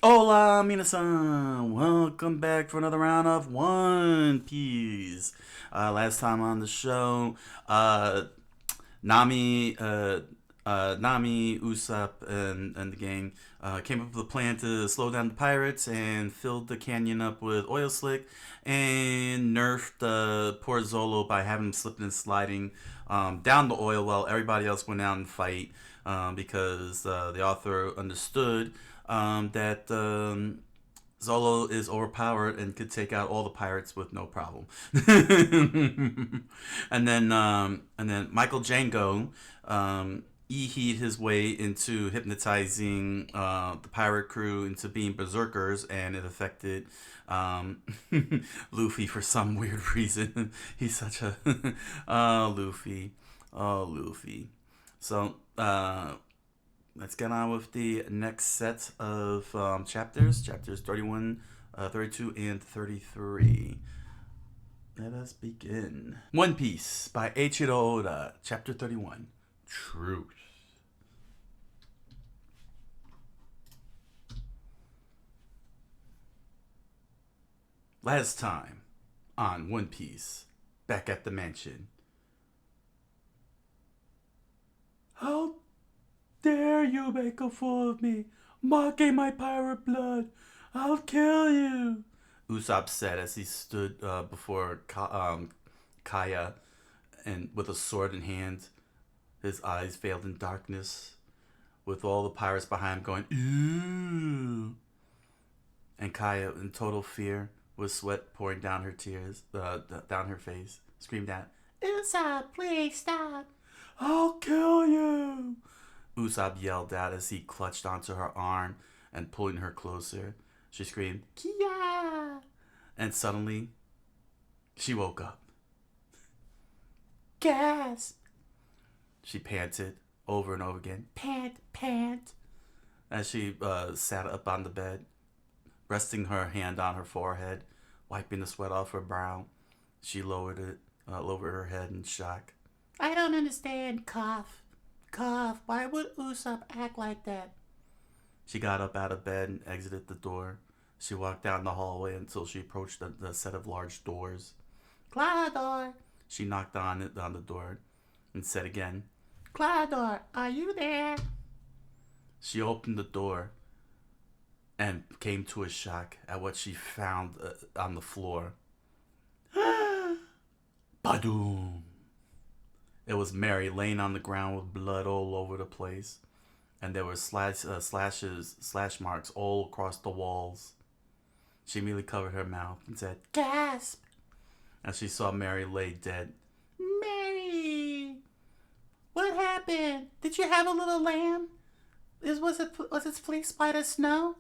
Hola, minasan! Welcome back for another round of One Piece. Last time on the show, Nami, Nami, Usopp, and the gang came up with a plan to slow down the pirates and filled the canyon up with oil slick and nerfed poor Zolo by having him slipping and sliding down the oil while everybody else went out and fight because the author understood that Zolo is overpowered and could take out all the pirates with no problem. And then Michael Django he his way into hypnotizing the pirate crew into being berserkers, and it affected Luffy for some weird reason. He's such a Luffy, oh Luffy. So let's get on with the next set of chapters 31, 32, and 33. Let us begin. One Piece by Eiichiro Oda, Chapter 31, Truth. Last time on One Piece, back at the mansion. How dare you make a fool of me, mocking my pirate blood? I'll kill you, Usopp said as he stood before Kaya and with a sword in hand. His eyes veiled in darkness, with all the pirates behind him going, "Ew!" And Kaya, in total fear, with sweat pouring down her down her face, screamed out, "Usopp, please stop! I'll kill you!" Usopp yelled out as he clutched onto her arm and pulling her closer. She screamed, "Kia!" And suddenly, she woke up. Gasp! She panted over and over again. Pant, pant. As she sat up on the bed, resting her hand on her forehead, wiping the sweat off her brow. She lowered her head in shock. I don't understand. Cough. Cough. Why would Usopp act like that? She got up out of bed and exited the door. She walked down the hallway until she approached the set of large doors. Clarador. She knocked on the door and said again, Clarador, are you there? She opened the door and came to a shock at what she found on the floor. Badoom! It was Mary laying on the ground with blood all over the place, and there were slash marks all across the walls. She immediately covered her mouth and said, "Gasp!" as she saw Mary lay dead. Mary! What happened? Did you have a little lamb? Was it fleeced by the snow?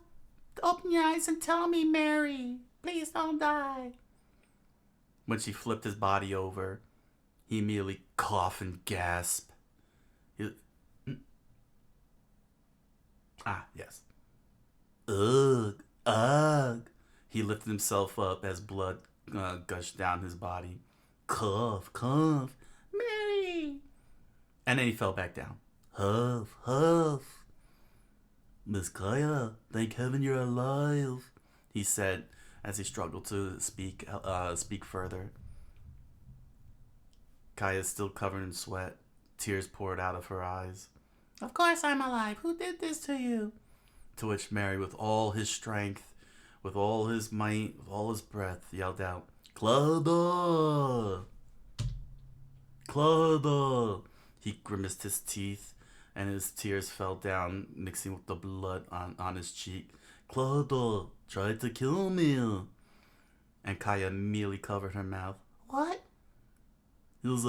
Open your eyes and tell me, Mary. Please don't die. When she flipped his body over, he immediately coughed and gasped. Yes. Ugh, ugh. He lifted himself up as blood gushed down his body. Cough, cough. Mary! And then he fell back down. Huff, huff. Miss Kaya, thank heaven you're alive, he said as he struggled to speak further. Kaya still covered in sweat. Tears poured out of her eyes. Of course I'm alive. Who did this to you? To which Mary, with all his strength, with all his might, with all his breath, yelled out, Claude! Claude! He grimaced his teeth, and his tears fell down, mixing with the blood on his cheek. Claude tried to kill me. And Kaya immediately covered her mouth. What? It was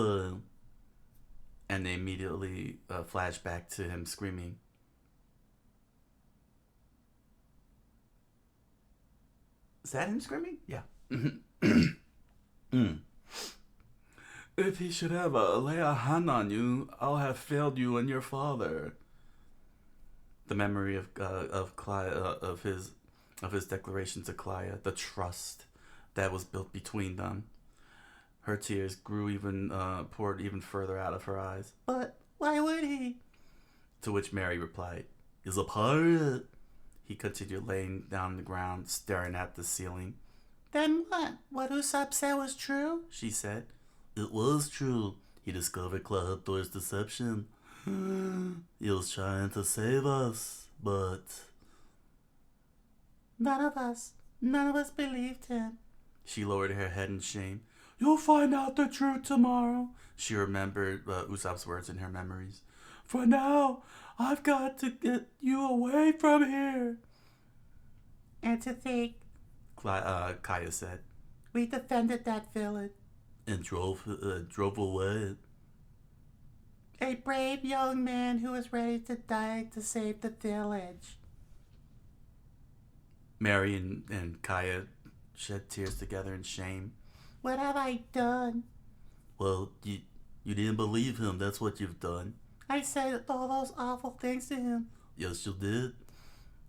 And they immediately flashed back to him screaming. Is that him screaming? Yeah. Mm. If he should ever lay a hand on you, I'll have failed you and your father. The memory of his declaration to Clea, the trust that was built between them. Her tears poured even further out of her eyes. But why would he? To which Mary replied, "He's a pirate." He continued laying down on the ground, staring at the ceiling. Then what? What Usopp said was true? She said. It was true. He discovered Thurs' deception. He was trying to save us, but... None of us believed him. She lowered her head in shame. You'll find out the truth tomorrow. She remembered Usopp's words in her memories. For now, I've got to get you away from here. And to think, Kaya said. We defended that village. And drove away. A brave young man who was ready to die to save the village. Mary and Kaya shed tears together in shame. What have I done? Well, you didn't believe him. That's what you've done. I said all those awful things to him. Yes, you did.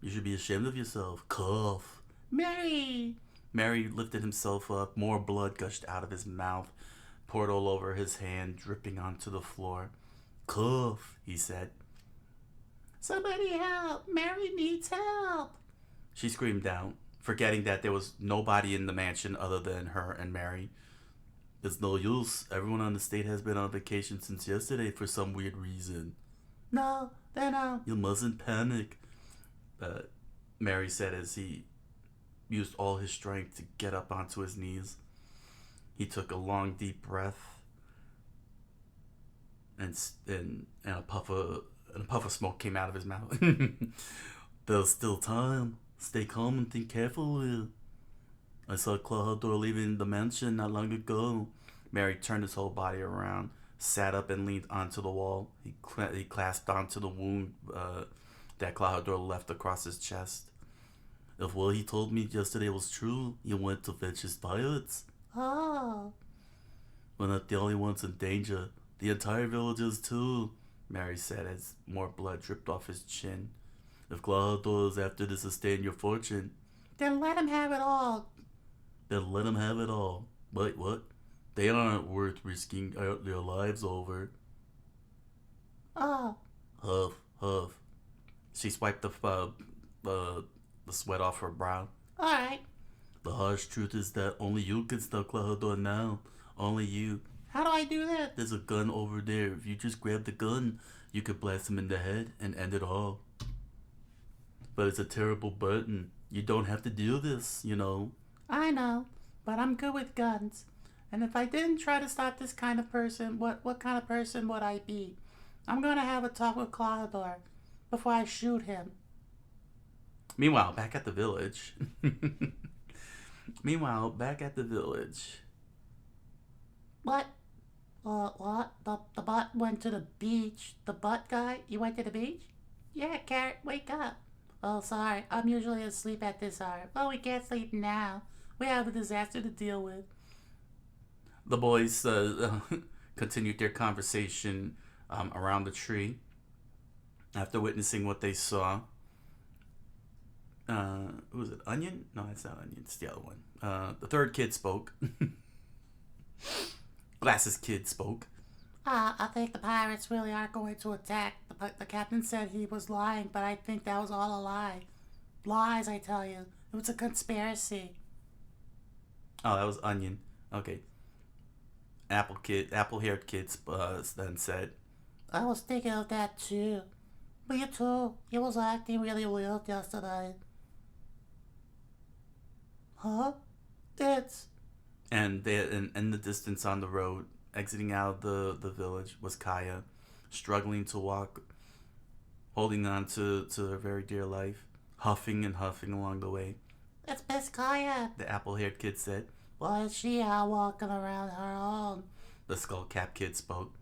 You should be ashamed of yourself. Cough. Mary! Mary lifted himself up. More blood gushed out of his mouth, poured all over his hand, dripping onto the floor. Cough, he said. Somebody help! Mary needs help! She screamed out, forgetting that there was nobody in the mansion other than her and Mary. It's no use. Everyone on the state has been on vacation since yesterday for some weird reason. No, then You mustn't panic, Mary said as he used all his strength to get up onto his knees. He took a long, deep breath, and a puff of smoke came out of his mouth. There's still time. Stay calm and think carefully. I saw Clawhador leaving the mansion not long ago. Mary turned his whole body around, sat up and leaned onto the wall. He clasped onto the wound that Clawhador left across his chest. If what he told me yesterday was true, he went to fetch his pirates. Oh. We're not the only ones in danger. The entire village is too, Mary said as more blood dripped off his chin. If Clawhador is after to sustain your fortune, then let him have it all. Then let him have it all. Wait, what? They aren't worth risking their lives over. Oh. Huff, huff. She swiped the sweat off her brow. Alright. The harsh truth is that only you can stop Clawhador now. Only you. How do I do that? There's a gun over there. If you just grab the gun, you could blast him in the head and end it all. But it's a terrible burden. You don't have to do this, you know. I know, but I'm good with guns. And if I didn't try to stop this kind of person, what kind of person would I be? I'm going to have a talk with Clawhador before I shoot him. Meanwhile, back at the village. What? What? The butt went to the beach. The butt guy? You went to the beach? Yeah, Carrot, wake up. Oh, sorry. I'm usually asleep at this hour. Well, we can't sleep now. We have a disaster to deal with. The boys continued their conversation around the tree after witnessing what they saw. Who was it? Onion? No, it's not Onion. It's the other one. The third kid spoke. Glasses kid spoke. I think the pirates really are going to attack. The captain said he was lying, but I think that was all a lie. Lies, I tell you. It was a conspiracy. Oh, that was Onion. Okay. Apple-haired kids then said. I was thinking of that too. Me too. He was acting really weird yesterday. Huh? It's... And in the distance on the road, exiting out of the village, was Kaya, struggling to walk, holding on to her very dear life, huffing and huffing along the way. It's Miss Kaya, the apple-haired kid said. Why is she out walking around her own? The skull-cap kid spoke.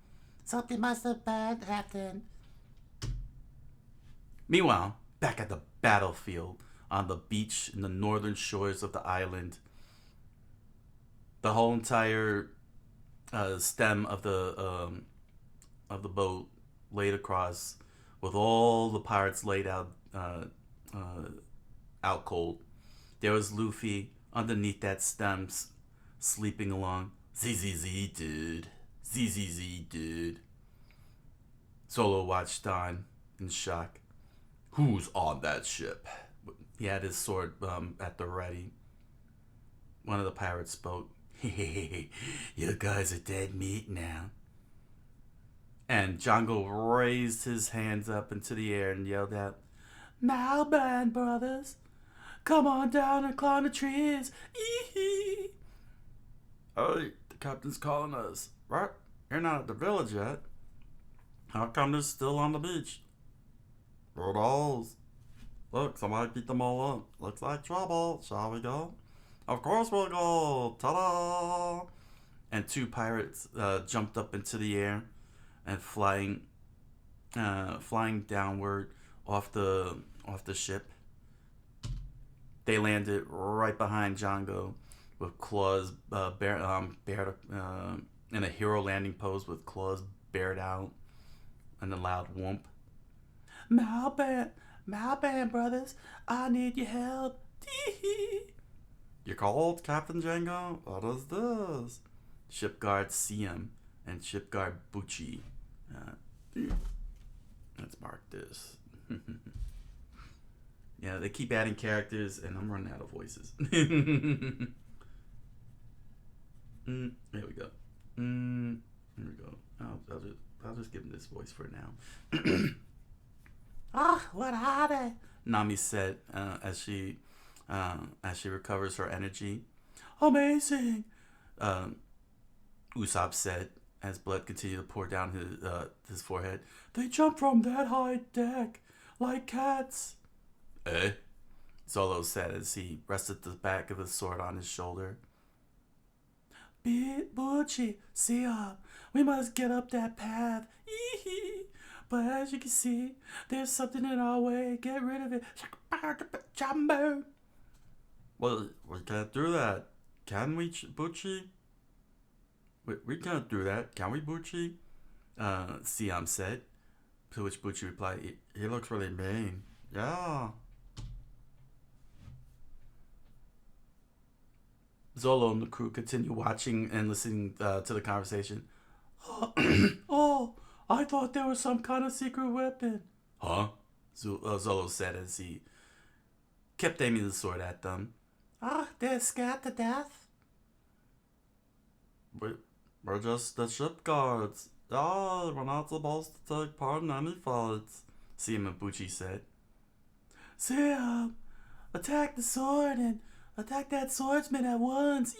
Something must have bad happened. Meanwhile, back at the battlefield, on the beach in the northern shores of the island, the whole entire stem of the boat laid across, with all the pirates laid out out cold. There was Luffy underneath that stem, sleeping along. ZZZ, dude. ZZZ, dude. Solo watched on in shock. Who's on that ship? He had his sword at the ready. One of the pirates spoke. You guys are dead meat now. And Django raised his hands up into the air and yelled out, "Now, band brothers, come on down and climb the trees. Ee-hee." Hey, the captain's calling us. Right? You're not at the village yet. How come they're still on the beach? Roadholes. Look, somebody beat them all up. Looks like trouble. Shall we go? Of course we'll go. Ta-da! And two pirates jumped up into the air and flying downward off the ship. They landed right behind Django with claws bared in a hero landing pose with claws bared out and a loud whoomp. Malban, brothers, I need your help. You called, Captain Django? What is this? Ship guard Siam and ship guard Bucci. Let's mark this. Yeah, they keep adding characters, and I'm running out of voices. There we go. Here we go. I'll just give him this voice for now. What are they? Nami said as she recovers her energy. Amazing. Usopp said as blood continued to pour down his forehead. They jump from that high deck like cats. Eh? Zolo said as he rested the back of his sword on his shoulder. Bucci, Siam, we must get up that path. But as you can see, there's something in our way. Get rid of it. Jumbo. Well, we can't do that. Can we, Bucci? We can't do that. Can we, Bucci? Siam said. To which Bucci replied, he looks really mean. Yeah. Zolo and the crew continue watching and listening to the conversation. Oh, I thought there was some kind of secret weapon. Huh? Zolo said as he kept aiming the sword at them. They're scared to death. We're just the ship guards. We're not supposed to take part in any fights, Siam and Bucci said. Siam, attack the sword and attack that swordsman at once.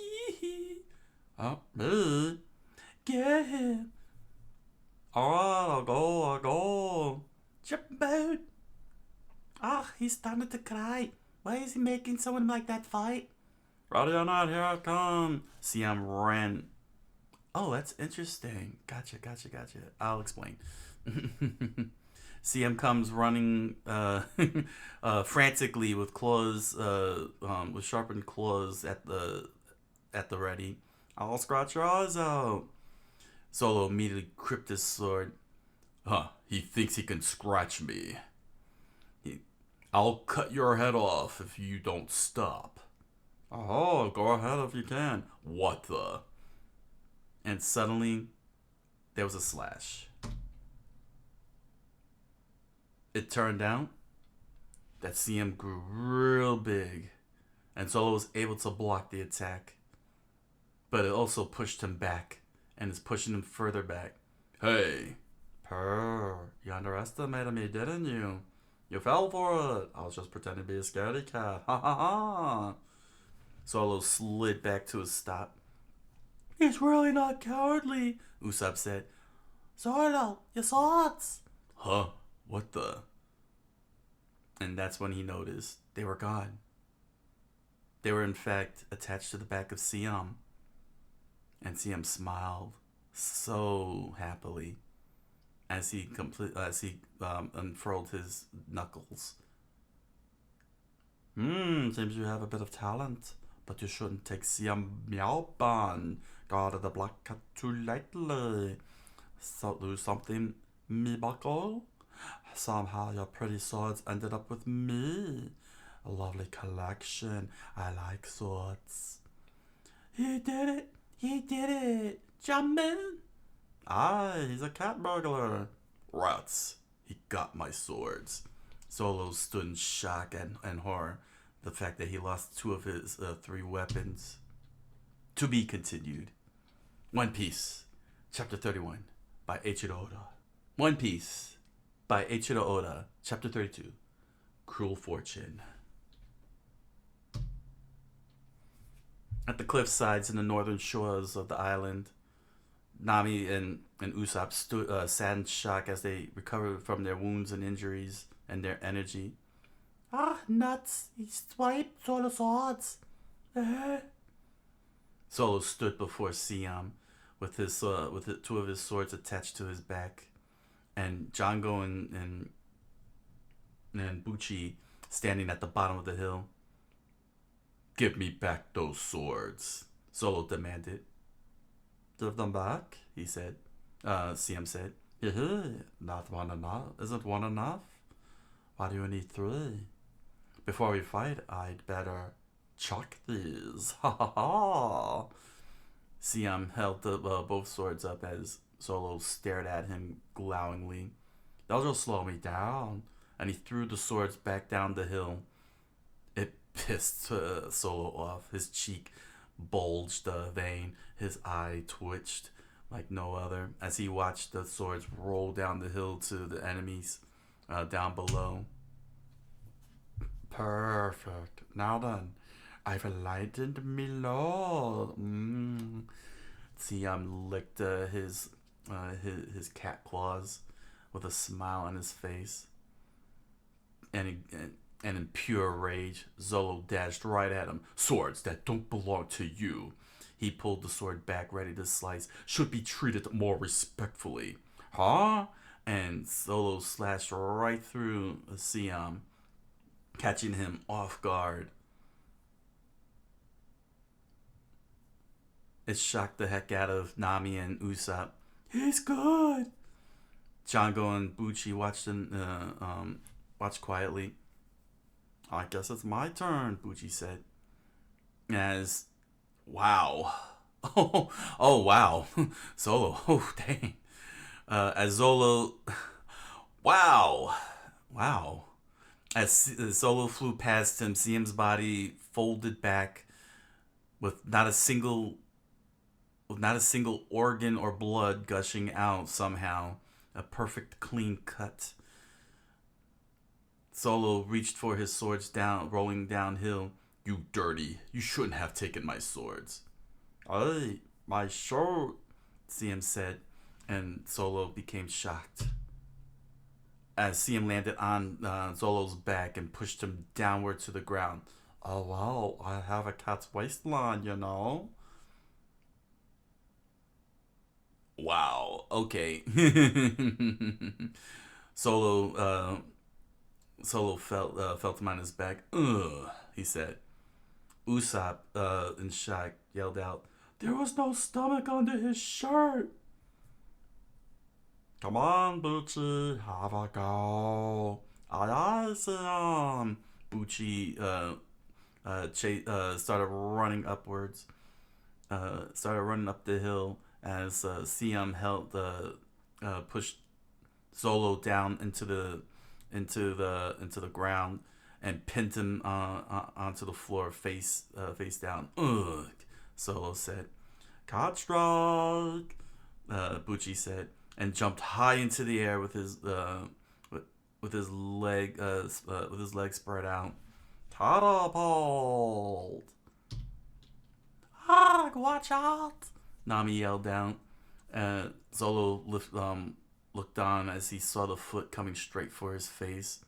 Me? Get him. Alright, I'll go. Jumbo. He's starting to cry. Why is he making someone like that fight? Ready or not, here I come. Siam ran. Oh, that's interesting. Gotcha. I'll explain. Siam comes running frantically with claws, with sharpened claws at the ready. I'll scratch your eyes out. Solo immediately gripped his sword. He thinks he can scratch me. I'll cut your head off if you don't stop. Oh, go ahead if you can. What the? And suddenly, there was a slash. It turned out that CM grew real big, and Solo was able to block the attack. But it also pushed him back, and is pushing him further back. Hey, you underestimated me, didn't you? You fell for it. I was just pretending to be a scaredy cat. Ha ha ha. Solo slid back to his stop. It's really not cowardly, Usopp said. Solo, your swords. Huh? What the? And that's when he noticed they were gone. They were in fact attached to the back of Siam. And Siam smiled so happily as he unfurled his knuckles. Seems you have a bit of talent, but you shouldn't take Siam Miaoban, God of the Black Cat, too lightly. So do something, me buckle? Somehow your pretty swords ended up with me. A lovely collection. I like swords. He did it. Jumpman? Aye, he's a cat burglar. Rats. He got my swords. Solo stood in shock and horror. The fact that he lost two of his three weapons. To be continued. One Piece, Chapter 31, by Eiichiro Oda. One Piece, by Eiichiro Oda, Chapter 32, Cruel Fortune. At the cliff sides in the northern shores of the island, Nami and Usopp sat in shock as they recovered from their wounds and injuries and their energy. Ah, nuts. He swiped Solo swords. Solo stood before Siam with two of his swords attached to his back, and Django and Bucci standing at the bottom of the hill. Give me back those swords, Solo demanded. Give them back, he said. Siam said. Not one enough. Isn't one enough? Why do you need three? Before we fight, I'd better chuck these. Ha ha ha. Siam held both swords up as Solo stared at him glowingly. They'll just slow me down. And he threw the swords back down the hill. It pissed Solo off. His cheek bulged a vein. His eye twitched like no other as he watched the swords roll down the hill to the enemies down below. Perfect. Now then, I've enlightened me lord. Siam licked his cat claws with a smile on his face. And in pure rage, Zolo dashed right at him. Swords that don't belong to you. He pulled the sword back, ready to slice. Should be treated more respectfully. Huh? And Zolo slashed right through Siam, catching him off guard. It shocked the heck out of Nami and Usopp. He's good. Django and Bucci watched quietly. I guess it's my turn, Bucci said. As, wow. Oh wow. Solo, oh dang. As Zolo, wow. As Solo flew past him, Siam's body folded back with not a single organ or blood gushing out somehow. A perfect clean cut. Solo reached for his swords rolling downhill. You dirty. You shouldn't have taken my swords. Hey, my sword, Siam said, and Solo became shocked. As Siam landed on Zolo's back and pushed him downward to the ground. Oh, wow, I have a cat's waistline, you know. Wow, okay. Solo felt him on his back. Ugh, he said. Usopp, in shock, yelled out, There was no stomach under his shirt. Come on, Bucci, have a go. Aye, Siam. Bucci started running upwards. Started running up the hill as Siam pushed Solo down into the ground and pinned him onto the floor face down. Ugh, Solo said. Card strike, Bucci said, and jumped high into the air with his leg spread out. Catapult! Ah, watch out! Nami yelled down. Zolo looked on as he saw the foot coming straight for his face.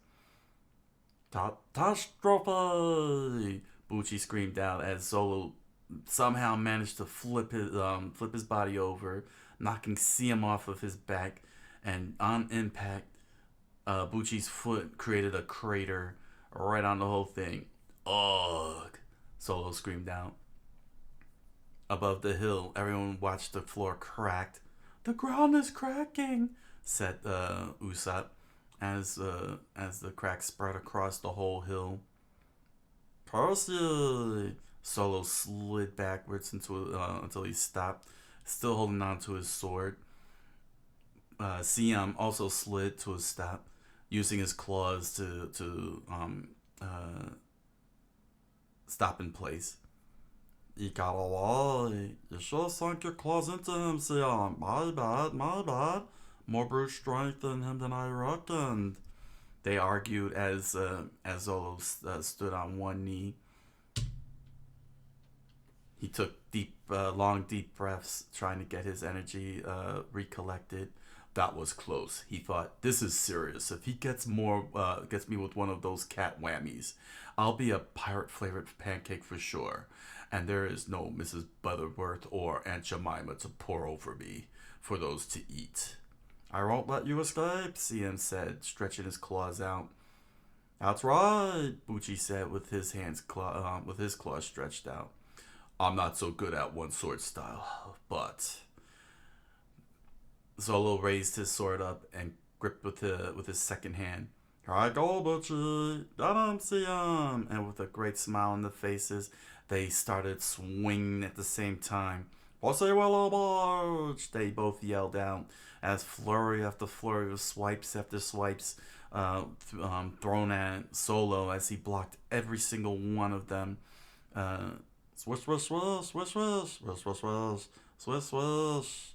Catastrophe! Bucci screamed out as Zolo somehow managed to flip his body over, knocking Siam off of his back, and on impact, Bucci's foot created a crater right on the whole thing. Ugh! Solo screamed out. Above the hill, everyone watched the floor cracked. The ground is cracking, said Usopp, as the crack spread across the whole hill. Percy! Solo slid backwards until he stopped, still holding on to his sword. Siam also slid to a stop. using his claws to stop in place. You got away. You sure sunk your claws into him, Sion. My bad, my bad. More brute strength in him than I reckoned. They argued as Zolo stood on one knee. He took long, deep breaths, trying to get his energy recollected. That was close. He thought, "This is serious. If he gets me with one of those cat whammies, I'll be a pirate-flavored pancake for sure. And there is no Mrs. Butterworth or Aunt Jemima to pour over me for those to eat." "I won't let you escape," CM said, stretching his claws out. "That's right," Bucci said with his claws stretched out. "I'm not so good at one sword style, but..." Zolo raised his sword up and gripped with his second hand. "Here I go, Bucci. See him." And with a great smile on their faces, they started swinging at the same time. "Pussy Willow March!" they both yelled out as flurry after flurry of swipes after swipes thrown at Solo as he blocked every single one of them. Swish, swish, swish, swish, swish, swish, swish, swish, swish, swish.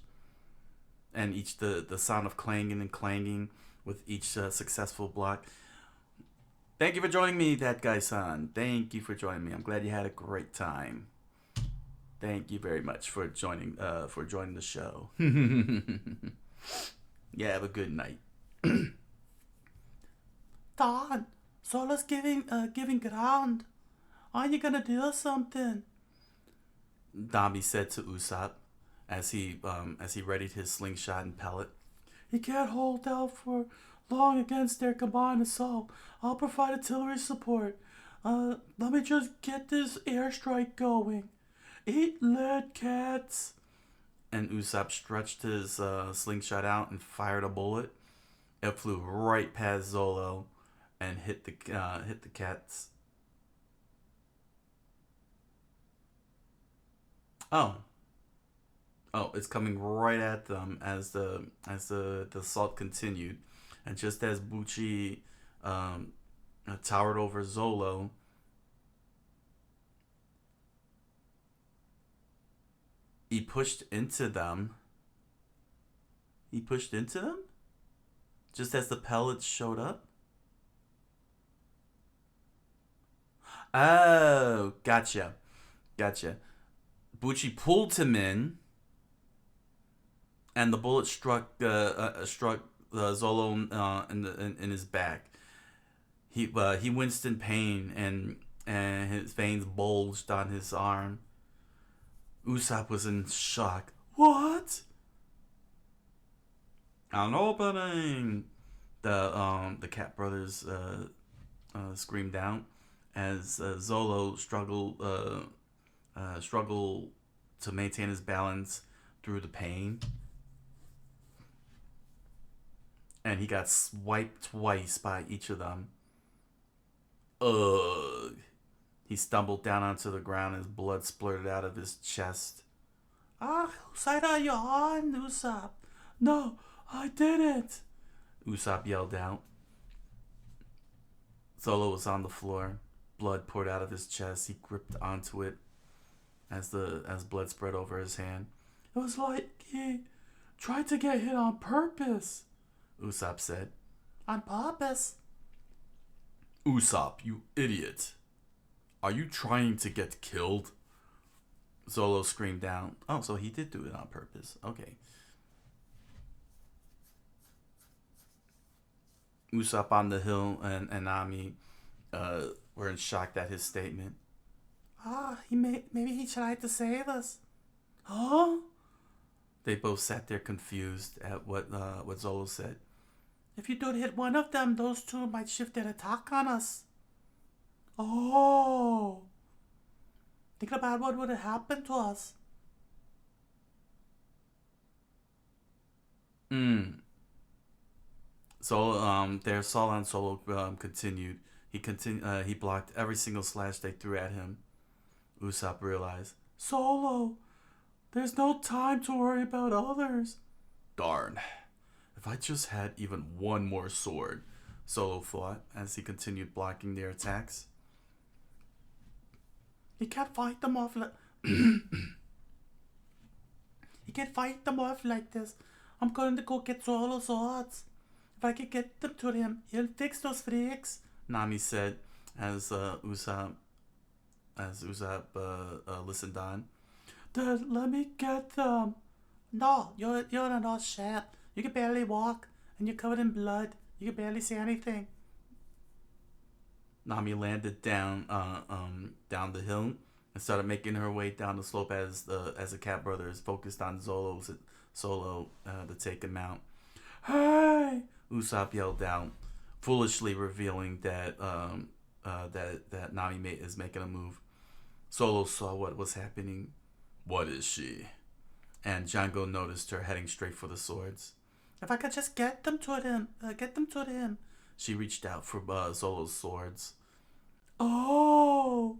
And each the sound of clanging and clanging with each successful block. Thank you for joining me, that guy-san. Thank you for joining me. I'm glad you had a great time. Thank you very much for joining the show. Yeah, have a good night. Don, Solo's giving ground. Aren't you gonna do something? Dami said to Usopp as he readied his slingshot and pellet. "He can't hold out for long against their combined assault. I'll provide artillery support. Let me just get this airstrike going. Eat lead, cats." And Usopp stretched his slingshot out and fired a bullet. It flew right past Zolo and hit the cats. Oh, it's coming right at them as the assault continued, and just as Bucci towered over Zolo, he pushed into them. Just as the pellets showed up. Oh, gotcha. Bucci pulled him in, and the bullet struck Zolo in his back. He winced in pain, and his veins bulged on his arm. Usopp was in shock. "What?" "An opening!" The Cat brothers screamed out as Zolo struggled to maintain his balance through the pain, and he got swiped twice by each of them. Ugh! He stumbled down onto the ground as blood splurted out of his chest. "Ah, whose side are you on, Usopp?" "No, I didn't!" Usopp yelled out. Zolo was on the floor. Blood poured out of his chest. He gripped onto it as blood spread over his hand. "It was like he tried to get hit on purpose," Usopp said. On purpose? "Usopp, you idiot. Are you trying to get killed?" Zolo screamed down. Oh, so he did do it on purpose. Okay. Usopp on the hill and Nami were in shock at his statement. Maybe he tried to save us. Huh? They both sat there confused at what Zolo said. If you don't hit one of them, those two might shift their attack on us. Oh. Think about what would have happened to us. So their assault on Solo continued. He blocked every single slash they threw at him. Usopp realized, "Solo, there's no time to worry about others." Darn. If I just had even one more sword, Solo thought as he continued blocking their attacks. You can't fight them off like You can't fight them off like this. I'm going to go get Solo swords. If I can get them to him, he'll fix those freaks. Nami said as Usopp listened on. Dad, let me get them. No, you're an old shit. You can barely walk, and you're covered in blood. You can barely see anything. Nami landed down the hill and started making her way down the slope as the Cat brothers focused on Solo to take him out. Hey! Usopp yelled out, foolishly revealing that that Nami is making a move. Solo saw what was happening. What is she? And Django noticed her heading straight for the swords. If I could just get them to him. She reached out for Solo's swords. Oh!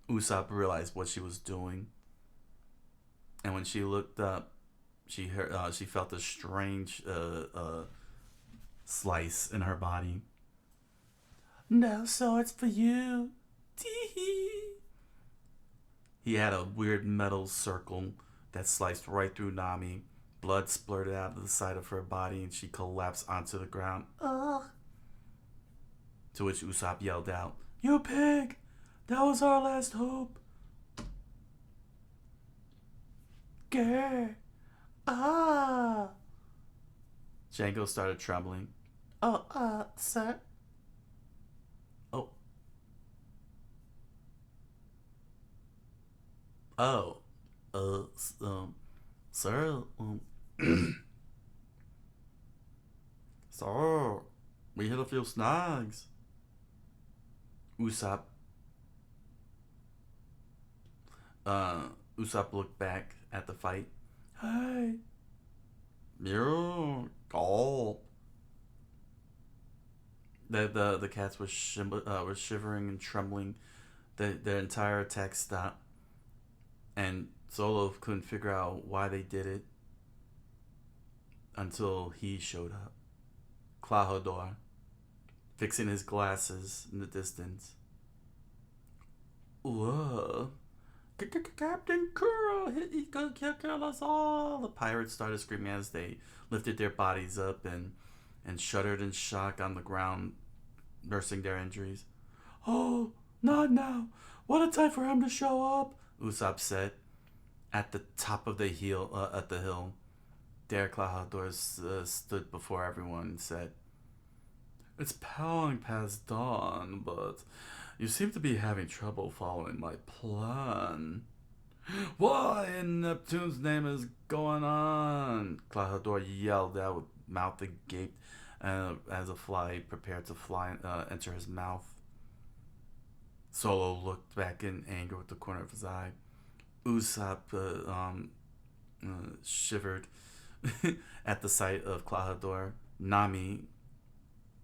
Usopp realized what she was doing, and when she looked up, she felt a strange slice in her body. No swords for you. Tee-hee. He had a weird metal circle that sliced right through Nami. Blood splurted out of the side of her body, and she collapsed onto the ground. Ugh. To which Usopp yelled out, You pig! That was our last hope. Gah. Ah. Django started trembling. Oh, sir? Sir, sir, we hit a few snags. Usopp looked back at the fight. Hey. Yeah, gulp. The cats were shivering and trembling. Their entire attack stopped, and Solo couldn't figure out why they did it until he showed up. Klahadore, fixing his glasses in the distance. Whoa. Captain Kuro, he's gonna kill us all. The pirates started screaming as they lifted their bodies up and shuddered in shock on the ground, nursing their injuries. Oh, not now. What a time for him to show up, Usopp said. At the top of the hill, there Klahadore stood before everyone and said, It's plowing past dawn, but you seem to be having trouble following my plan. What in Neptune's name is going on? Klahadore yelled out with mouth agape as a fly prepared to enter his mouth. Solo looked back in anger with the corner of his eye. Usopp shivered at the sight of Klahadore. Nami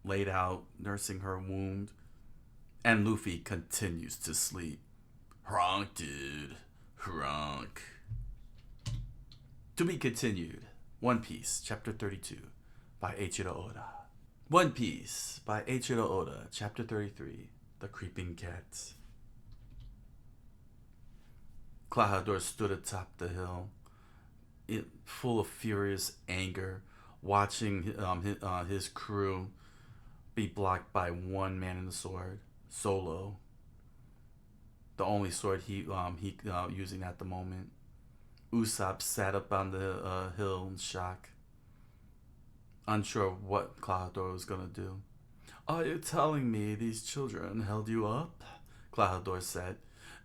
laid out, nursing her wound. And Luffy continues to sleep. Hronk, dude. Hronk. To be continued. One Piece, Chapter 32, by Eiichiro Oda. One Piece, by Eiichiro Oda, Chapter 33, The Creeping Cat. Klahadore stood atop the hill, full of furious anger, watching his crew be blocked by one man in the sword, Solo. The only sword he using at the moment. Usopp sat up on the hill in shock, unsure of what Klahadore was gonna do. Are you telling me these children held you up? Klahadore said.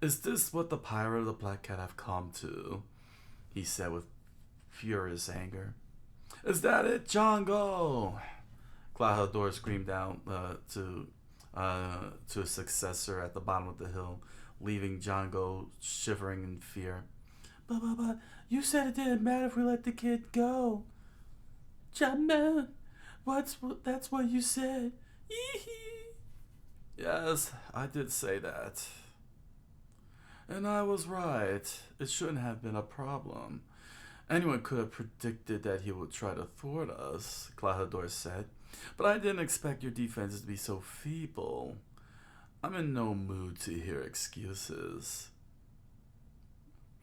Is this what the pirate of the Black Cat have come to? He said with furious anger. Is that it, Django? Klahadore screamed out to his successor at the bottom of the hill, leaving Django shivering in fear. But, you said it didn't matter if we let the kid go. Jumpman, that's what you said. Yee-hee. Yes, I did say that. And I was right. It shouldn't have been a problem. Anyone could have predicted that he would try to thwart us, Klahadore said. But I didn't expect your defenses to be so feeble. I'm in no mood to hear excuses.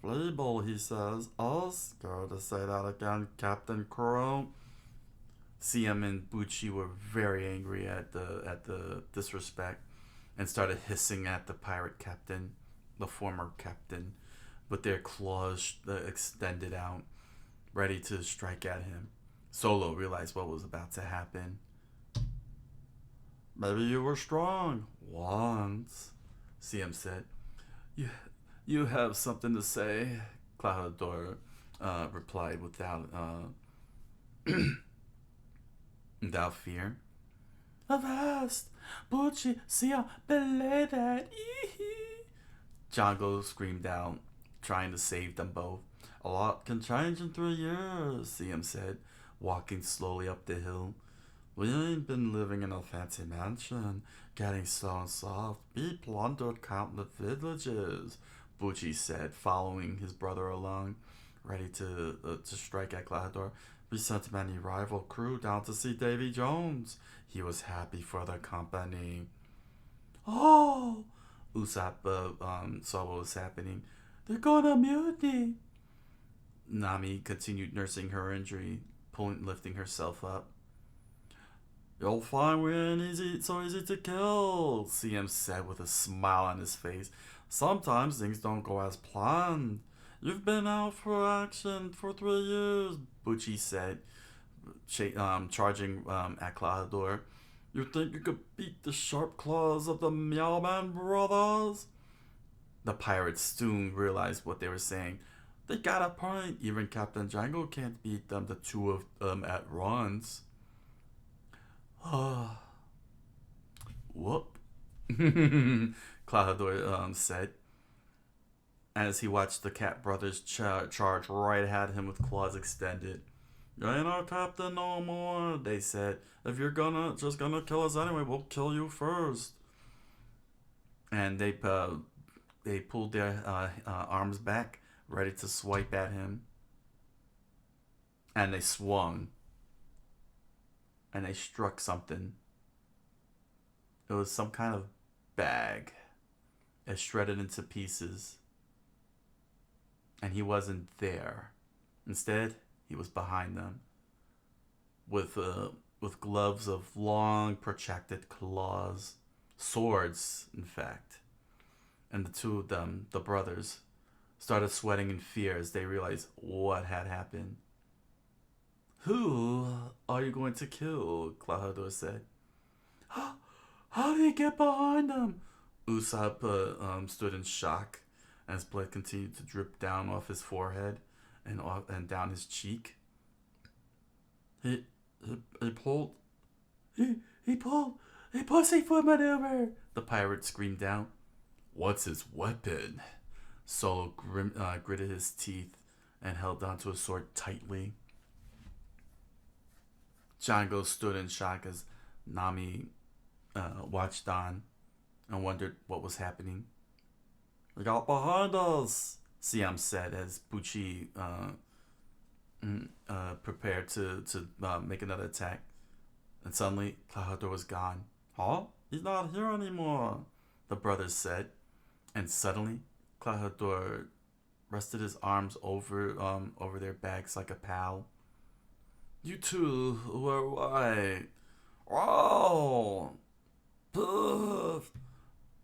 Feeble, he says. Us? Go to say that again, Captain Kuro. Siam and Bucci were very angry at the disrespect and started hissing at the pirate captain, the former captain, with their claws extended out, ready to strike at him. Solo realized what was about to happen. Maybe you were strong once, Siam said. You, you have something to say, Claudor replied without fear. Avast! Bucci, Siam, belay that! Django screamed out, trying to save them both. A lot can change in 3 years, Siam said, walking slowly up the hill. We ain't been living in a fancy mansion, getting so soft. We plundered countless villages, Bucci said, following his brother along, ready to strike at Glador. We sent many rival crew down to see Davy Jones. He was happy for their company. Oh! Usopp saw what was happening. They're gonna mutiny. Nami continued nursing her injury, lifting herself up. You'll find we ain't so easy to kill, CM said with a smile on his face. Sometimes things don't go as planned. You've been out for action for 3 years, Bucci said, charging at Claudor. You think you could beat the sharp claws of the Meowman brothers? The pirates soon realized what they were saying. They got a point. Even Captain Django can't beat them, the two of them at once. Whoop. Claudor said, as he watched the cat brothers charge right at him with claws extended. You ain't our captain no more, they said. If you're just gonna kill us anyway, we'll kill you first. And they pulled their arms back, ready to swipe at him. And they swung. And they struck something. It was some kind of bag. It shredded into pieces. And he wasn't there. Instead, he was behind them, with gloves of long, protracted claws, swords, in fact. And the two of them, the brothers, started sweating in fear as they realized what had happened. Who are you going to kill? Claudor said. How did he get behind them? Usopp stood in shock as blood continued to drip down off his forehead and down his cheek. He pulled a pussyfoot maneuver, the pirate screamed out. What's his weapon? Solo gritted his teeth and held onto his sword tightly. Django stood in shock as Nami watched on and wondered what was happening. They got behind us, Siam said as Bucci prepared to make another attack. And suddenly, Claudor was gone. Huh? He's not here anymore, the brothers said. And suddenly, Claudor rested his arms over their backs like a pal. You two were white. Oh! Poof!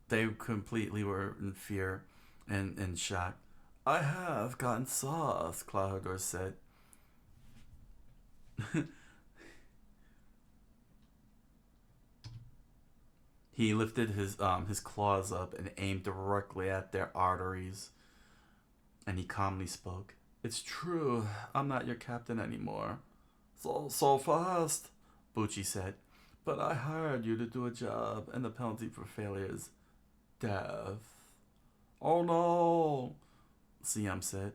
They completely were in fear and in shock. I have gotten soft, Claudor said. He lifted his claws up and aimed directly at their arteries. And he calmly spoke. It's true, I'm not your captain anymore. So fast, Bucci said. But I hired you to do a job, and the penalty for failure is death. Oh no, Siam said.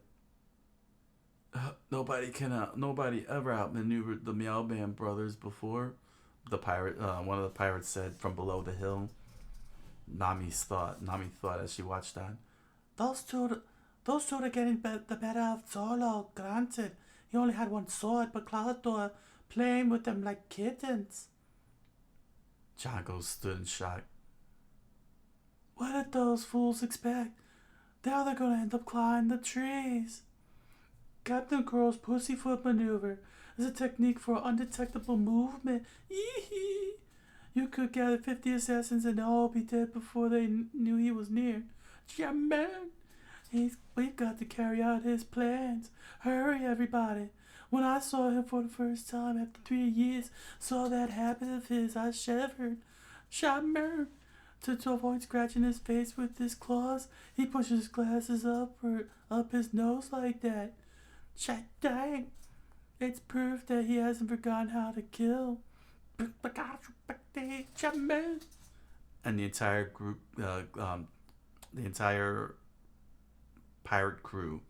Nobody ever outmaneuvered the Meowman brothers before. One of the pirates said from below the hill. Nami thought as she watched on. Those two are getting the better of Solo. Granted, he only had one sword, but Claudor playing with them like kittens. Django stood in shock. What did those fools expect? Now they're gonna end up climbing the trees. Captain Crow's pussyfoot maneuver is a technique for undetectable movement. Yee-hee. You could gather 50 assassins and they'll all be dead before they knew he was near. Yeah, man. We've got to carry out his plans. Hurry, everybody. When I saw him for the first time after 3 years, saw that habit of his, I shivered. Shaman. To avoid scratching his face with his claws, he pushes his glasses up his nose like that. Dang. It's proof that he hasn't forgotten how to kill. And the entire group, the entire pirate crew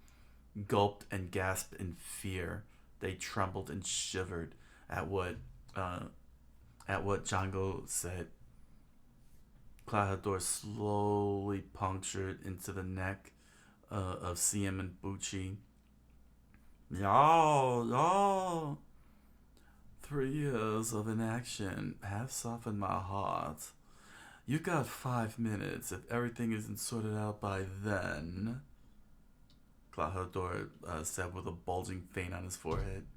gulped and gasped in fear. They trembled and shivered at what Django said. Clahador slowly punctured into the neck of Siem and Bucci. Y'all. 3 years of inaction have softened my heart. You got 5 minutes if everything isn't sorted out by then, Clahador said with a bulging vein on his forehead.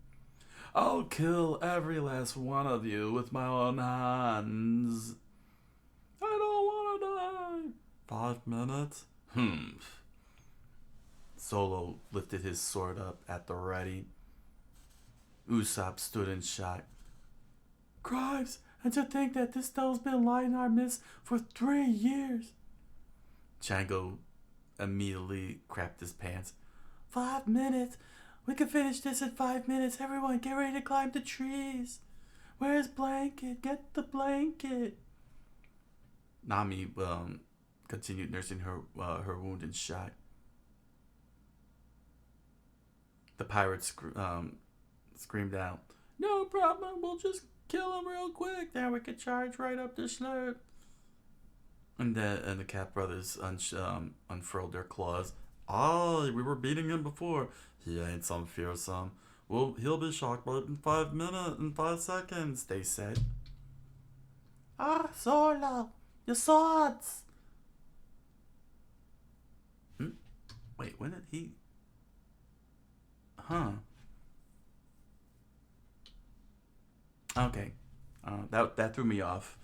I'll kill every last one of you with my own hands. I don't want to die. 5 minutes? Solo lifted his sword up at the ready. Usopp stood in shock. Crimes, and to think that this devil's been lying in our midst for 3 years. Django immediately crapped his pants. 5 minutes? We can finish this in 5 minutes. Everyone, get ready to climb the trees. Where's blanket? Get the blanket. Nami continued nursing her wound in shock. The pirates screamed out, No problem, we'll just kill him real quick. Then we could charge right up the slope. And the Cat brothers unfurled their claws. We were beating him before. He ain't some fearsome. Well, he'll be shocked by it in 5 minutes, in 5 seconds, they said. Solo, your swords. Wait, when did he... Huh. Okay. That threw me off.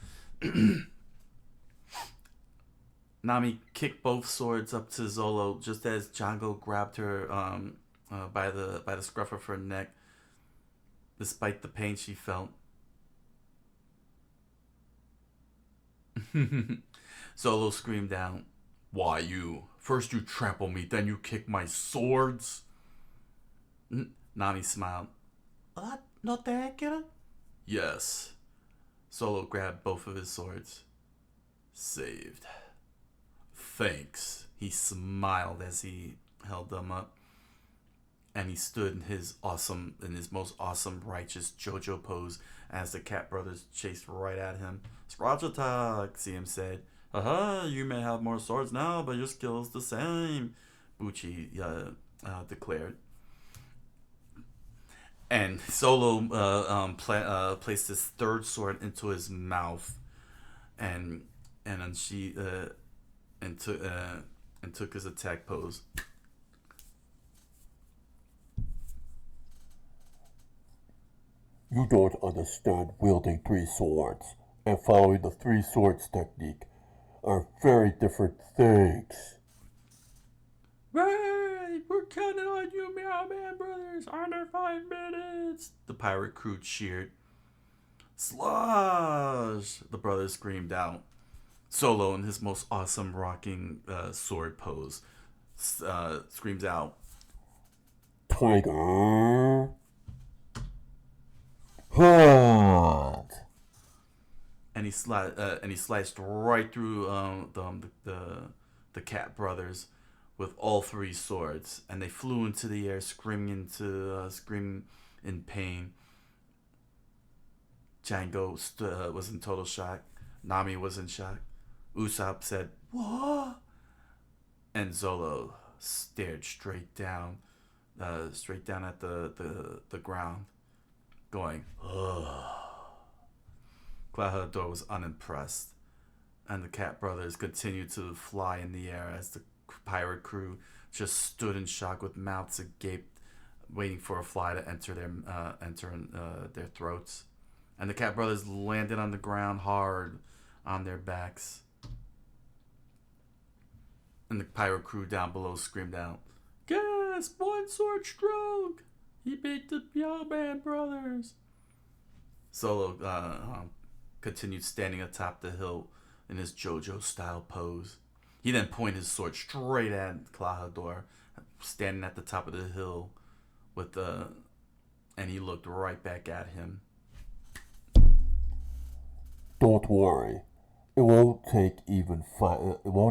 Nami kicked both swords up to Zolo just as Django grabbed her by the scruff of her neck, despite the pain she felt. Zolo screamed out, Why you? First you trample me, then you kick my swords? Nami smiled. No thank you? Yes. Solo grabbed both of his swords. Saved. Thanks. He smiled as he held them up. And he stood in his most awesome righteous JoJo pose as the Cat brothers chased right at him. Scratch attack, CM said. Haha, you may have more swords now, but your skill is the same, Bucci declared. And Solo placed his third sword into his mouth, and then she took his attack pose. You don't understand wielding 3 swords and following the 3 swords technique are very different things. Right, we're counting on you, Meow Man Brothers. Under 5 minutes. The pirate crew cheered. Slosh! The brothers screamed out. Solo, in his most awesome rocking sword pose, screams out, Tiger! Hunt! And he sliced right through the Cat brothers with all 3 swords, and they flew into the air, screaming in pain. Django was in total shock. Nami was in shock. Usopp said, "What?" And Zolo stared straight down at the ground, going, "Ugh." Claudior was unimpressed, and the Cat Brothers continued to fly in the air as the pirate crew just stood in shock with mouths agape, waiting for a fly to enter their throats. And the Cat Brothers landed on the ground hard on their backs. And the pirate crew down below screamed out, "Gasp! One sword stroke! He beat the Yellowman Brothers!" Solo continued standing atop the hill in his JoJo-style pose. He then pointed his sword straight at Claudior, standing at the top of the hill, and he looked right back at him. Don't worry. It won't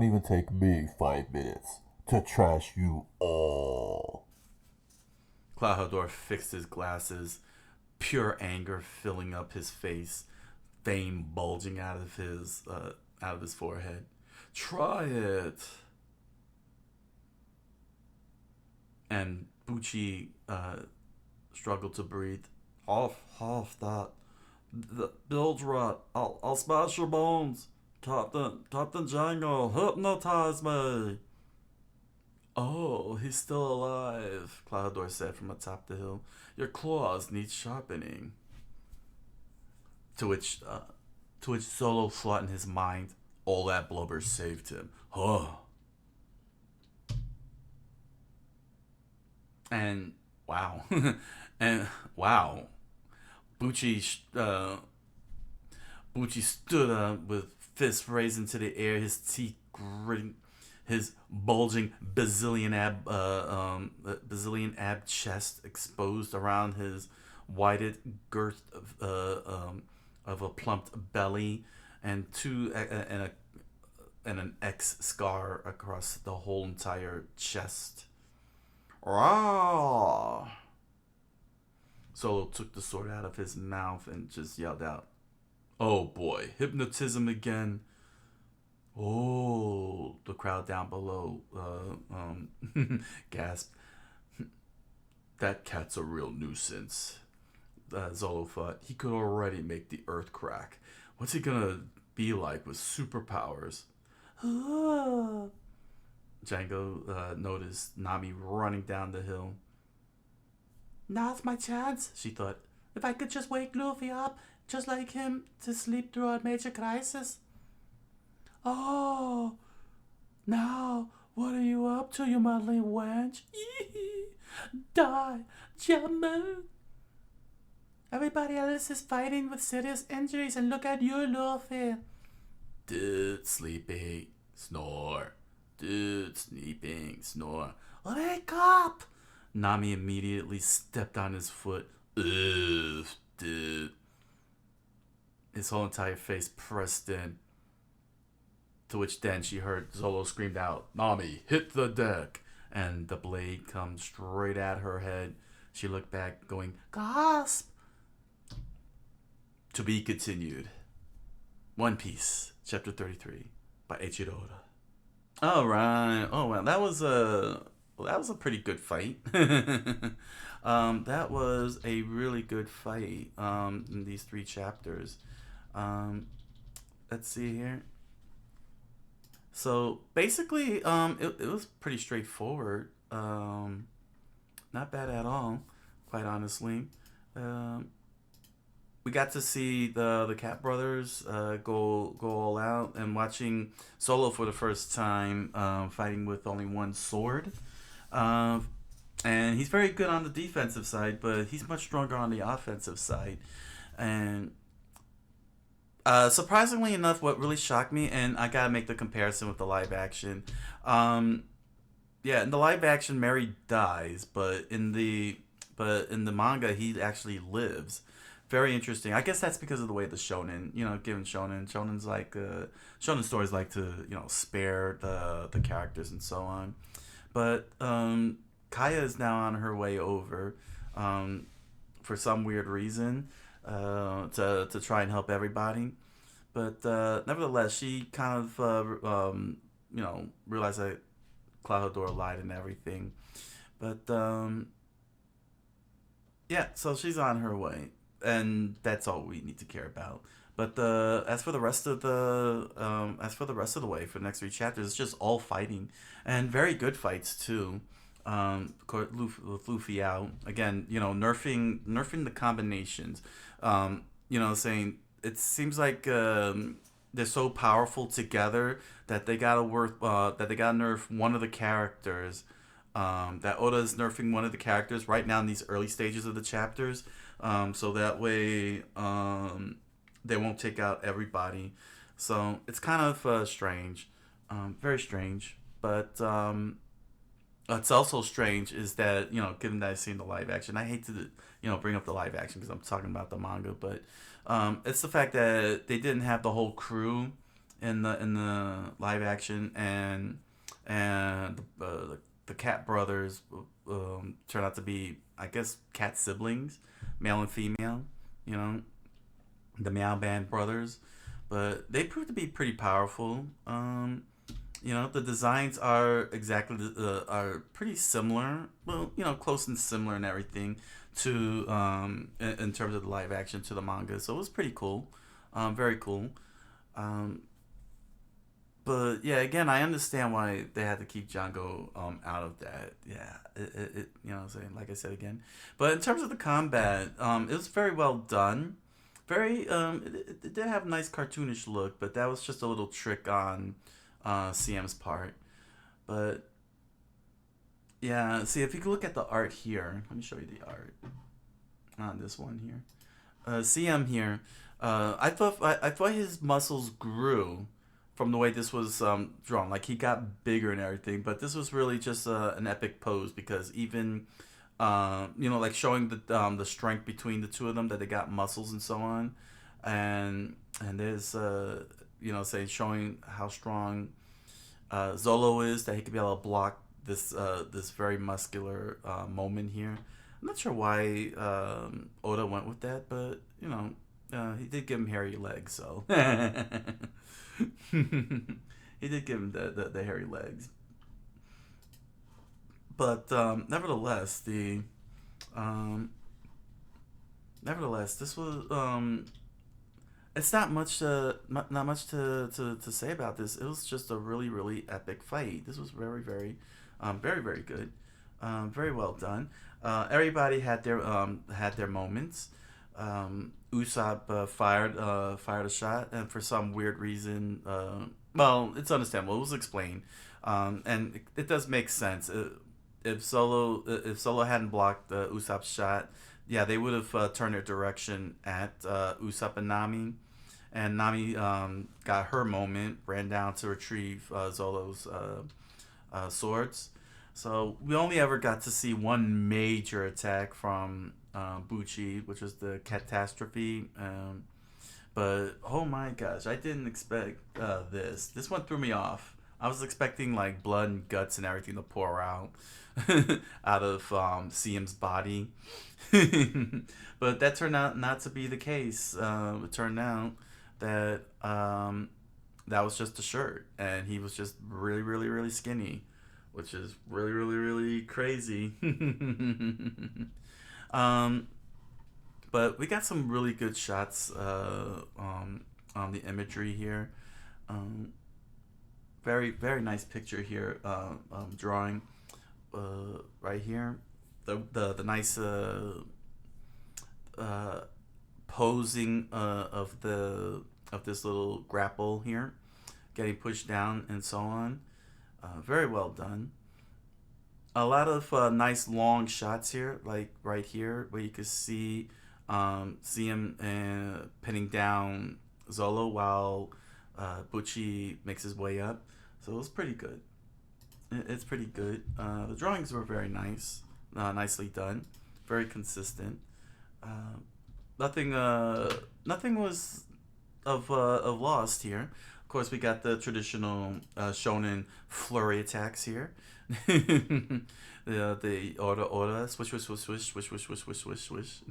even take me 5 minutes to trash you all. Claudior fixed his glasses, pure anger filling up his face, vein bulging out of his forehead. "Try it." And Bucci struggled to breathe. Half that. The bilge rot. I'll smash your bones. Captain Django, hypnotize me. "Oh, he's still alive," Claudior said from atop the hill. "Your claws need sharpening." To which Solo thought in his mind, all that blubber saved him. Huh. And wow. And wow. Bucci stood up with fists raised into the air, his teeth gritting, his bulging bazillion ab chest exposed around his whited girth of a plumped belly, and an X scar across the whole entire chest. Rawr! Solo took the sword out of his mouth and just yelled out, "Oh boy, hypnotism again." "Oh," the crowd down below gasped. "That cat's a real nuisance." Zolo thought. He could already make the earth crack. What's he gonna be like with superpowers? Oh. Django noticed Nami running down the hill. Now's my chance, she thought. If I could just wake Luffy up, just like him, to sleep through a major crisis. "Oh, now, what are you up to, you muddling wench? Die, Jammer! Everybody else is fighting with serious injuries, and look at you, Luffy." "Dude, sleeping, snore. Dude, sleeping, snore. Wake up!" Nami immediately stepped on his foot. "Ugh, dude." His whole entire face pressed in. To which then she heard Zolo screamed out, "Nami, hit the deck!" And the blade comes straight at her head. She looked back, going, "Gasp!" To be continued. One Piece, Chapter 33, by Eiichiro Oda. All right. Oh well, that was a pretty good fight. That was a really good fight. In these 3 chapters. Let's see here. So basically, it was pretty straightforward. Not bad at all, quite honestly. We got to see the Cat Brothers go all out, and watching Solo for the first time fighting with only one sword. And he's very good on the defensive side, but he's much stronger on the offensive side. And surprisingly enough, what really shocked me, and I gotta make the comparison with the live action. Yeah, in the live action, Mary dies, but in the manga, he actually lives. Very interesting. I guess that's because of the way the shonen, given shonen's like shonen stories like to spare the characters and so on. But Kaya is now on her way over for some weird reason to try and help everybody. But nevertheless, she kind of realized that Claudior lied and everything. But yeah, so she's on her way. and that's all we need to care about. But the as for the rest of the way for the next three chapters, it's just all fighting and very good fights too. With Luffy out again, nerfing the combinations. Saying it seems like they're so powerful together that they gotta nerf one of the characters. That Oda is nerfing one of the characters right now in these early stages of the chapters, so that way they won't take out everybody. So it's kind of strange, very strange. But what's also strange is that given that I've seen the live action, I hate to bring up the live action because I'm talking about the manga, but it's the fact that they didn't have the whole crew in the live action, and the Cat brothers turn out to be, I guess, Cat siblings, male and female. The Meow Band brothers, but they proved to be pretty powerful. The designs are are pretty similar. Well, close and similar and everything to in terms of the live action to the manga. So it was pretty cool, very cool. But yeah, again, I understand why they had to keep Django out of that. Yeah, what I'm saying, like I said again. But in terms of the combat, it was very well done. Very it did have a nice cartoonish look, but that was just a little trick on CM's part. But yeah, see, if you can look at the art here, let me show you the art on this one here. CM here, I thought his muscles grew from the way this was drawn. Like he got bigger and everything, but this was really just an epic pose because even like showing the strength between the two of them, that they got muscles and so on, and there's say showing how strong Zolo is, that he could be able to block this very muscular moment here. I'm not sure why Oda went with that, but he did give him hairy legs, so he did give him the hairy legs. But nevertheless, this was it's not much to say about this. It was just a really really epic fight. This was very very very good, very well done. Everybody had their moments. Usopp fired a shot, and for some weird reason, well, it's understandable. It was explained, and it does make sense. If Solo hadn't blocked Usopp's shot, yeah, they would have turned their direction at Usopp and Nami, and Nami got her moment, ran down to retrieve Zolo's swords. So we only ever got to see one major attack from Bucci, which was the catastrophe. But oh my gosh, I didn't expect this. This one threw me off. I was expecting like blood and guts and everything to pour out out of CM's body, but that turned out not to be the case. It turned out that that was just a shirt, and he was just really, really, really skinny, which is really, really, really crazy. But we got some really good shots on the imagery here. Very, very nice picture here. Drawing right here. The nice posing of this little grapple here, getting pushed down and so on. Very well done. A lot of nice long shots here, like right here, where you could see him pinning down Zolo while Bucci makes his way up. So it was pretty good. It's pretty good. The drawings were very nice, nicely done, very consistent. Nothing was of lost here. Of course, we got the traditional shonen flurry attacks here. The order swish swish swish swish swish swish swish swish swish swish,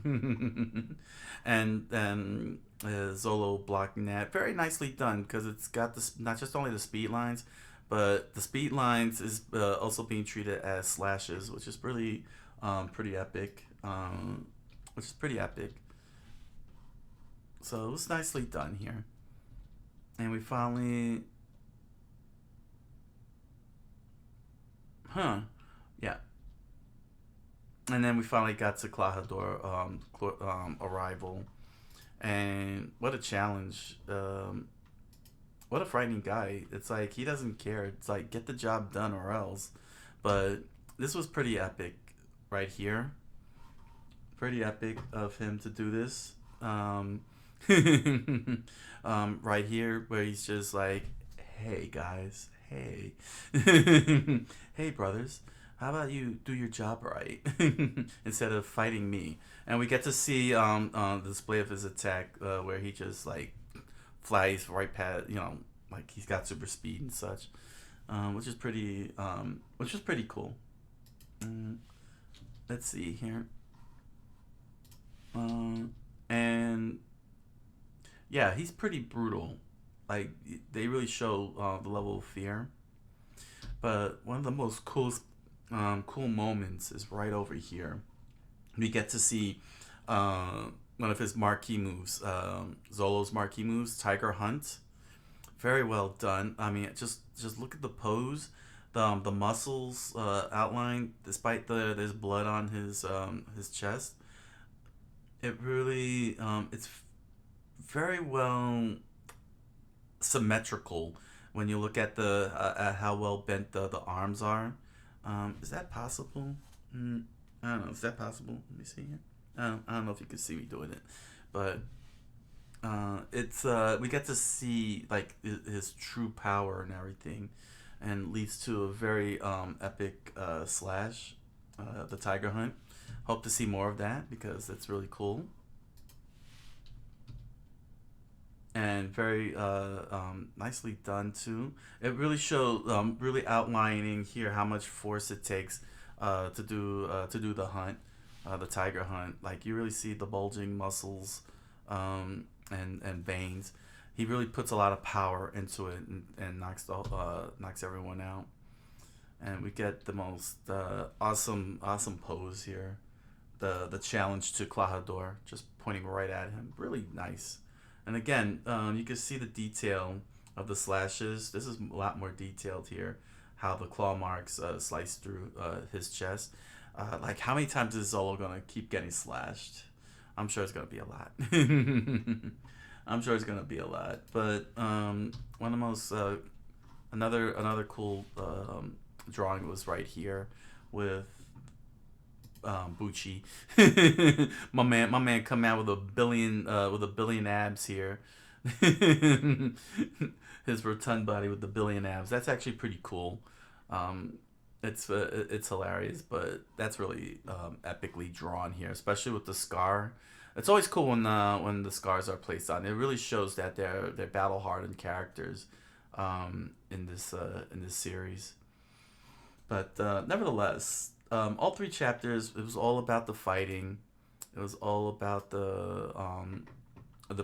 and then Zolo blocking that very nicely done, because it's got this not just only the speed lines, but the speed lines is also being treated as slashes, which is really pretty epic. Which is pretty epic. So it was nicely done here. And we finally... Yeah. And then we finally got to Klahador arrival. And what a challenge. What a frightening guy. It's like, he doesn't care. It's like, get the job done or else. But this was pretty epic right here. Pretty epic of him to do this. Right here, where he's just like, hey guys, hey. Hey brothers, how about you do your job right instead of fighting me? And we get to see the display of his attack, where he just like flies right past, like he's got super speed and such, which is pretty cool. Let's see here. And yeah, he's pretty brutal. Like, they really show the level of fear. But one of the most cool moments is right over here. We get to see one of his marquee moves, Zolo's marquee moves, Tiger Hunt. Very well done. I mean, just look at the pose, the muscles outlined, despite there's blood on his chest. It really it's very well symmetrical when you look at the at how well bent the arms are. Is that possible? I don't know. Is that possible? Let me see here. I don't know if you can see me doing it, but it's we get to see like his true power and everything, and leads to a very epic slash, the Tiger Hunt. Hope to see more of that because it's really cool. And very nicely done too. It really showed, really outlining here how much force it takes to do the hunt, the tiger hunt. Like, you really see the bulging muscles and veins. He really puts a lot of power into it and knocks everyone out. And we get the most awesome pose here. The challenge to Klahador, just pointing right at him. Really nice. And again, you can see the detail of the slashes. This is a lot more detailed here. How the claw marks slice through his chest. Like, how many times is Zolo gonna keep getting slashed? I'm sure it's gonna be a lot. I'm sure it's gonna be a lot. But one of the most another cool drawing was right here with Bucci. my man come out with a billion abs here. His rotund body with the billion abs. That's actually pretty cool. It's hilarious, but that's really epically drawn here, especially with the scar. It's always cool when the scars are placed on. It really shows that they're battle hardened characters in this series. But nevertheless, all three chapters, it was all about the fighting. It was all about the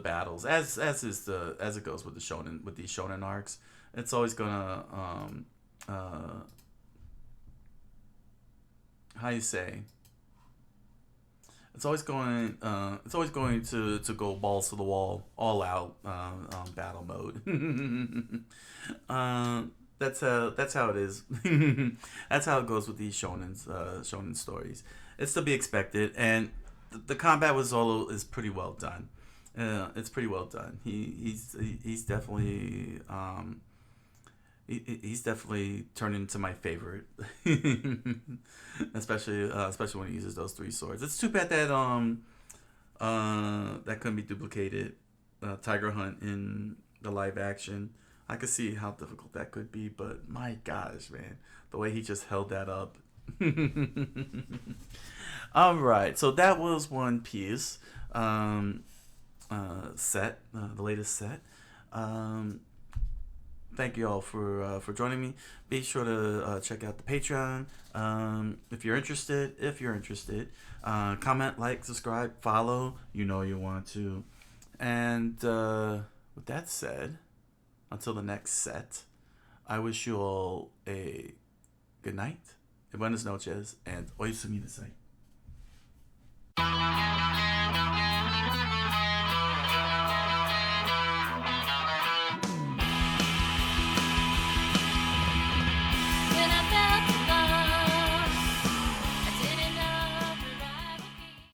battles, as it goes with these shonen arcs. It's always gonna how you say? It's always going to go balls to the wall, all out battle mode. That's how it is. That's how it goes with these shonen stories. It's to be expected, and the combat with Zolo is pretty well done. It's pretty well done. He's definitely he's definitely turned into my favorite, especially when he uses those three swords. It's too bad that that couldn't be duplicated. Tiger Hunt in the live action. I could see how difficult that could be, but my gosh, man, the way he just held that up. All right, so that was One Piece set, the latest set. Thank you all for joining me. Be sure to check out the Patreon if you're interested. Comment, like, subscribe, follow. You know you want to. And with that said, until the next set, I wish you all a good night, buenas noches, and oyasumi nasai.